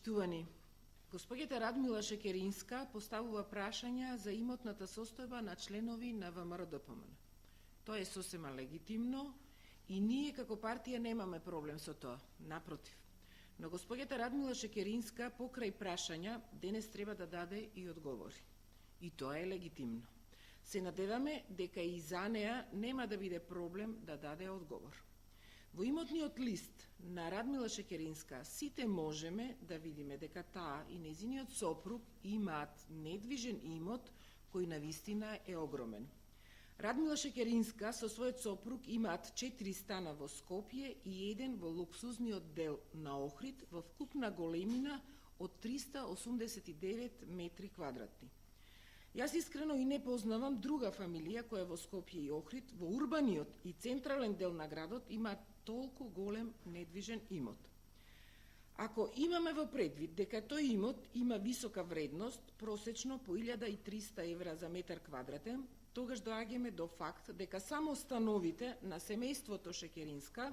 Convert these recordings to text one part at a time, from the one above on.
Почитувани, госпоѓата Радмила Шекеринска поставува прашања за имотната состојба на членови на ВМРО-ДПМН. Тоа е сосема легитимно и ние како партија немаме проблем со тоа, напротив. Но госпоѓата Радмила Шекеринска покрај прашања денес треба да даде и одговори. И тоа е легитимно. Се надеваме дека и за неа нема да биде проблем да даде одговор. Во имотниот лист на Радмила Шекеринска сите можеме да видиме дека таа и нејзиниот сопруг имаат недвижен имот кој навистина е огромен. Радмила Шекеринска со својот сопруг имаат 4 стана во Скопје и еден во луксузниот дел на Охрид во вкупна големина од 389 метри квадратни. Јас искрено и не познавам друга фамилија која во Скопје и Охрид во урбаниот и централен дел на градот има толку голем недвижен имот. Ако имаме во предвид дека тој имот има висока вредност, просечно по 1300 евра за метар квадратен, тогаш доаѓаме до факт дека само становите на семејството Шекеринска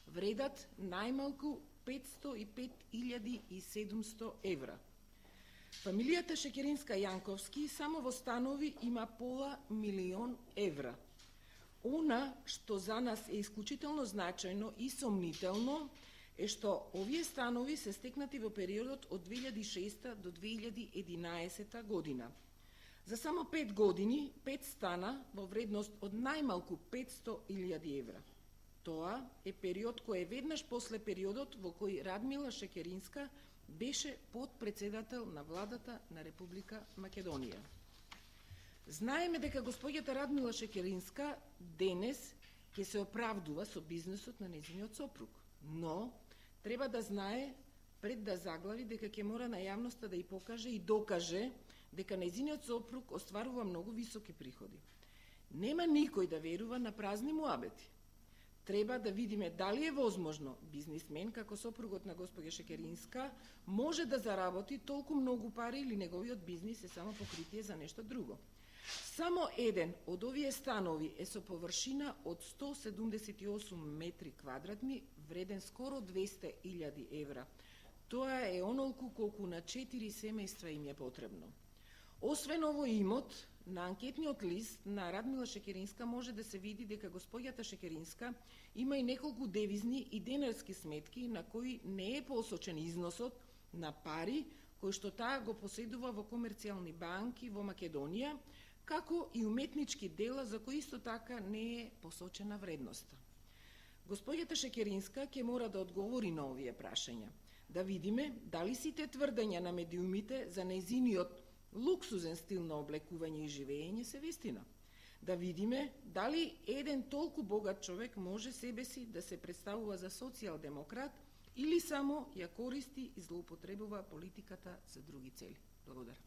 вредат најмалку 505.700 евра. Фамилијата Шекеринска Јанковски само во станови има пола милион евра. Она што за нас е исклучително значајно и сомнително е што овие станови се стекнати во периодот од 2006 до 2011 година. За само 5 години, 5 стана во вредност од најмалку 500.000 евра. Тоа е период кој е веднаш после периодот во кој Радмила Шекеринска беше подпредседател на владата на Република Македонија. Знаеме дека госпоѓата Радмила Шекеринска денес ќе се оправдува со бизнесот на нејзиниот сопруг, но треба да знае пред да заглави дека ќе мора на јавноста да ја покаже и докаже дека нејзиниот сопруг остварува многу високи приходи. Нема никој да верува на празни муабети. Треба да видиме дали е возможно бизнисмен како сопругот на госпоѓа Шекеринска може да заработи толку многу пари или неговиот бизнис е само покритие за нешто друго. Само еден од овие станови е со површина од 178 метри квадратни, вреден скоро 200.000 евра. Тоа е онолку колку на 4 семејства им е потребно. Освен овој имот, на анкетниот лист на Радмила Шекеринска може да се види дека госпоѓата Шекеринска има и неколку девизни и денарски сметки на кои не е посочен износот на пари кои што таа го поседува во комерцијални банки во Македонија, како и уметнички дела за кои исто така не е посочена вредноста. Госпоѓата Шекеринска ќе мора да одговори на овие прашања, да видиме дали сите тврдења на медиумите за нејзиниот луксузен стил на облекување и живење се вистина. Да видиме дали еден толку богат човек може себе си да се представува за социјалдемократ или само ја користи и злоупотребува политиката за други цели. Благодарам.